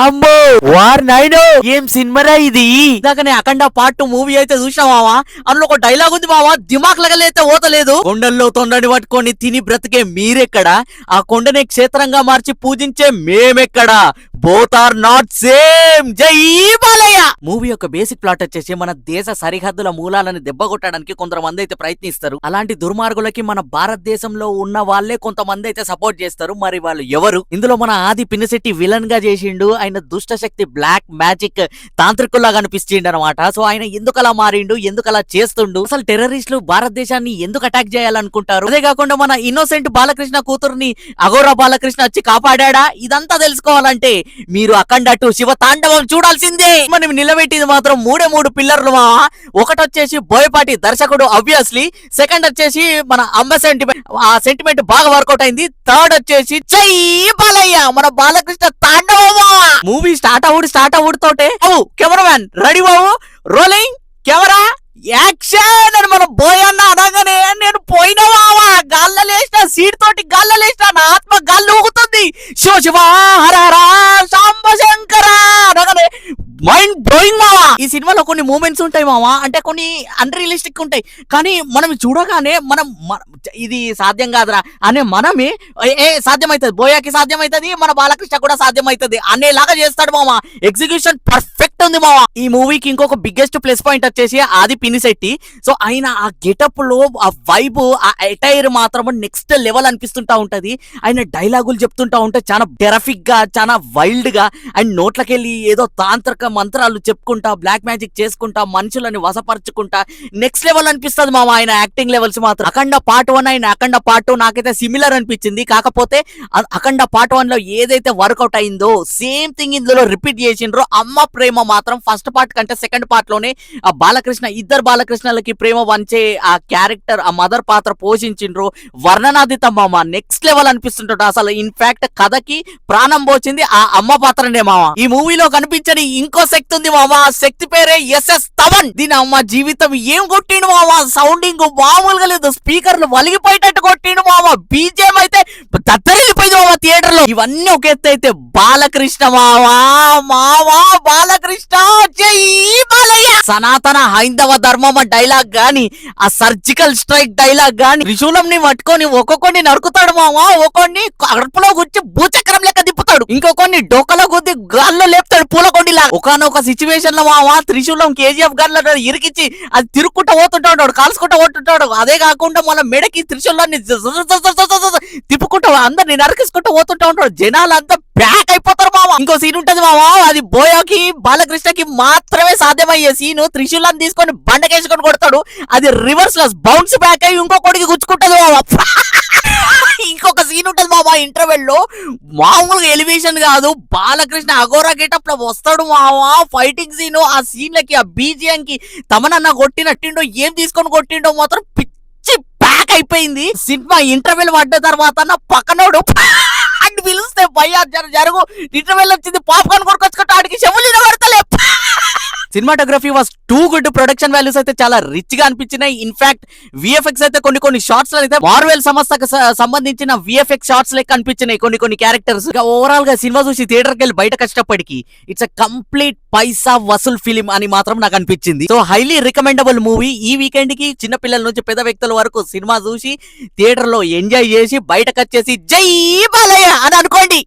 వామ్మో వార్ నైనో ఏం సినిమారా ఇది. ఇందాకనే అఖండ పార్ట్ 2 మూవీ అయితే చూసినా మావా, అందులో ఒక డైలాగ్ ఉంది మావా, దిమాక్ లగలైతే ఓతలేదు. కొండల్లో తొండని పట్టుకొని తిని బ్రతికే మీరెక్కడ, ఆ కొండని క్షేత్రంగా మార్చి పూజించే మేమెక్కడ, బోత్ ఆర్ నాట్ సేమ్. జై బాలయ్య. మూవీ యొక్క బేసిక్ ప్లాట్ వచ్చేసి మన దేశ సరిహద్దుల మూలాలను దెబ్బకొట్టడానికి కొంతమంది అయితే ప్రయత్నిస్తారు. అలాంటి దుర్మార్గులకి మన భారతదేశంలో ఉన్న వాళ్ళే కొంతమంది అయితే సపోర్ట్ చేస్తారు. మరి వాళ్ళు ఎవరు? ఇందులో మన ఆది పినిశెట్టి విలన్ గా చేసిండు. ఆయన దుష్ట శక్తి బ్లాక్ మ్యాజిక్ తాంత్రికుల్లా కనిపిస్తుండ అనమాట. సో ఆయన ఎందుకు అలా మారిండు, ఎందుకు అలా చేస్తుండు, అసలు టెర్రరిస్టులు భారతదేశాన్ని ఎందుకు అటాక్ చేయాలనుకుంటారు, అదే కాకుండా మన ఇన్నోసెంట్ బాలకృష్ణ కూతుర్ని అఘోరా బాలకృష్ణ వచ్చి కాపాడా, ఇదంతా తెలుసుకోవాలంటే మీరు అఖండ 2 శివ తాండవం చూడాల్సిందే. మనం నిలబెట్టింది మాత్రం మూడు పిల్లర్లు మా. ఒకటి వచ్చేసి బోయపాటి దర్శకుడు ఆబ్వియస్లీ, సెకండ్ వచ్చేసి మన అమ్మ సెంటిమెంట్, ఆ సెంటిమెంట్ బాగా వర్కౌట్ అయింది. థర్డ్ వచ్చేసి జై బాలయ్య మన బాలకృష్ణ తాండవమా. మూవీ స్టార్ట్ అవుడు తోటే కెమెరామ్యాన్ రెడీ బాబు, రోలింగ్ కెమెరా యాక్షన్ అని మన బోయన్న అనగానే నేను పోయినవావా, గాల్ల లేసిన సీట్ తోటి గాల్ల లేసిన నా ఆత్మ గాల్లో ఊగుతుంది. శివ శివ హర హర సాంబ శంకర అనగానే మైండ్ బ్లోయింగ్ మావా. ఈ సినిమాలో కొన్ని మూమెంట్స్ ఉంటాయి మావా, అంటే కొన్ని అన్రియలిస్టిక్ ఉంటాయి, కానీ మనం చూడగానే మనం ఇది సాధ్యం కాదురా అనే మనమే సాధ్యమవుతుంది, బోయాకి సాధ్యమవుతుంది, మన బాలకృష్ణ కూడా సాధ్యమవుతుంది అనేలాగా చేస్తాడు మావా. ఎగ్జిక్యూషన్ పర్ఫెక్ట్ ఉంది మావా. ఈ మూవీకి ఇంకొక బిగ్గెస్ట్ ప్లస్ పాయింట్ వచ్చేసి ఆది పినిశెట్టి. సో ఆయన ఆ గెటప్ లో ఆ వైబ్, ఆ అటైర్ మాత్రం నెక్స్ట్ లెవెల్ అనిపిస్తుంటా ఉంటది. ఆయన డైలాగులు చెప్తుంటా ఉంటే చాలా టెరఫిక్ గా, చాలా వైల్డ్ గా, అండ్ నోట్లకెళ్ళి ఏదో తాంత్రిక మంత్రాలు చెప్పుకుంటా, బ్లాక్ మ్యాజిక్ చేసుకుంటా, మనుషులని వసపరుచుకుంటా నెక్స్ట్ లెవెల్ అనిపిస్తుంది మామ ఆయన యాక్టింగ్ లెవెల్స్ మాత్రం. అఖండ పార్ట్ 1 అయిన అఖండ పార్ట్ 2 నాకైతే సిమిలర్ అనిపించింది. కాకపోతే అఖండ పార్ట్ 1 లో ఏదైతే వర్కౌట్ అయిందో సేమ్ థింగ్ ఇందులో రిపీట్ చేసిండ్రో. అమ్మ ప్రేమ మాత్రం ఫస్ట్ పార్ట్ కంటే సెకండ్ పార్ట్ లోనే ఆ బాలకృష్ణ, ఇద్దరు బాలకృష్ణలకి ప్రేమ వంచే ఆ క్యారెక్టర్, ఆ మదర్ పాత్ర పోషించిండ్రు. వర్ణనాదితం మామ నెక్స్ట్ లెవెల్ అనిపిస్తుంటాడు. అసలు ఇన్ఫాక్ట్ కథకి ప్రాణం పోచింది ఆ అమ్మ పాత్రనే మామ. ఈ మూవీలో కనిపించని ఇంకో శక్తి ఉంది మామ, ఆ శక్తి పేరే ఎస్ఎస్ తమన్. దీని అమ్మ జీవితం ఏం కొట్టిండు మామ, సౌండింగ్ మామూలుగా లేదు, స్పీకర్లు వలిగిపోయేటట్టు కొట్టిండు మామ, బీజేం అయితే దద్దరిల్లిపోయింది మామ థియేటర్ లో. ఇవన్నీ ఒక ఎత్తు అయితే బాలకృష్ణ మావా బాలకృష్ణ జై బాలయ్య. సనాతన హైందవ ధర్మం డైలాగ్ గాని, ఆ సర్జికల్ స్ట్రైక్ డైలాగ్ గాని, త్రిశూలం ని పట్టుకొని ఒక్కొక్కడిని నరుకుతాడు మామ, ఒక్కొక్కడిని కడుపులో గుచ్చి భూచక్రం లెక్క తిప్పుతాడు, ఇంకొకరిని డొక్కలో గుద్ది గాల్లో లేపుతాడు పూలకొండిలా. ఒకనొక సిచ్యువేషన్ లో మావా త్రిశూలం కేజీఎఫ్ గన్ల ఇరికిచ్చి అది తిరుక్కుంటూ పోతుంటాడు, కాల్చుకుంటూ పోతుంటాడు. అదే కాకుండా మన మెడకి త్రిశూలాన్ని తిప్పుకుంటూ అందరిని నరికించుకుంటూ పోతుంటా ఉంటాడు. జనాలు అంతా బ్యాక్ అయిపోతారు మావా. ఇంకో సీన్ ఉంటది మావా, అది బోయాకి బాలకృష్ణకి మాత్రమే సాధ్యమయ్యే సీను. త్రిశూలాన్ని తీసుకొని బండకేసుకొని కొడతాడు, అది రివర్స్ లో బౌన్స్ బ్యాక్ అయ్యి ఇంకొకటికి గుచ్చుకుంటది మావా. ఇంకొక సీన్ ఉంటది మావా ఇంటర్వెల్ లో, మామూలుగా ఎలివేషన్ కాదు, బాలకృష్ణ అఘోరా గెటప్ లో వస్తాడు మావా. ఫైటింగ్ సీన్, ఆ సీన్లకి, ఆ బీజిఎం కి తమనన్న కొట్టినట్టిండో ఏం తీసుకొని కొట్టిండో మాత్రం పిచ్చి ప్యాక్ అయిపోయింది. సినిమా ఇంటర్వెల్ పడ్డ తర్వాత నా పక్కనోడు అని పిలుస్తే భయ్యా జరుగు ఇంటర్వెల్ వచ్చింది పాప్కార్న్ కొనుకొచ్చుకుంటే ఆడికి చెవులు పడతలే. Cinematography was too good, production values అయితే చాలా రిచ్ గా అనిపించినాయి. ఇన్ఫాక్ట్ విఎఫ్ఎక్స్ అయితే కొన్ని షార్ట్స్ లో అయితే మార్వెల్ సంస్థకు సంబంధించిన విఎఫ్ఎక్స్ షార్ట్స్ లెక్క అనిపించినాయి కొన్ని క్యారెక్టర్స్. ఓవరాల్ గా సినిమా చూసి థియేటర్ కి వెళ్ళి బయటకు వచ్చేటప్పటికి ఇట్స్ అ కంప్లీట్ పైసా వసూల్ ఫిలిం అని మాత్రం నాకు అనిపించింది. So highly recommendable movie. ఈ వీకెండ్ కి చిన్న పిల్లల నుంచి పెద్ద వ్యక్తుల వరకు సినిమా చూసి థియేటర్ లో ఎంజాయ్ చేసి బయటకు వచ్చేసి జై బాలయ్య అని అనుకోండి.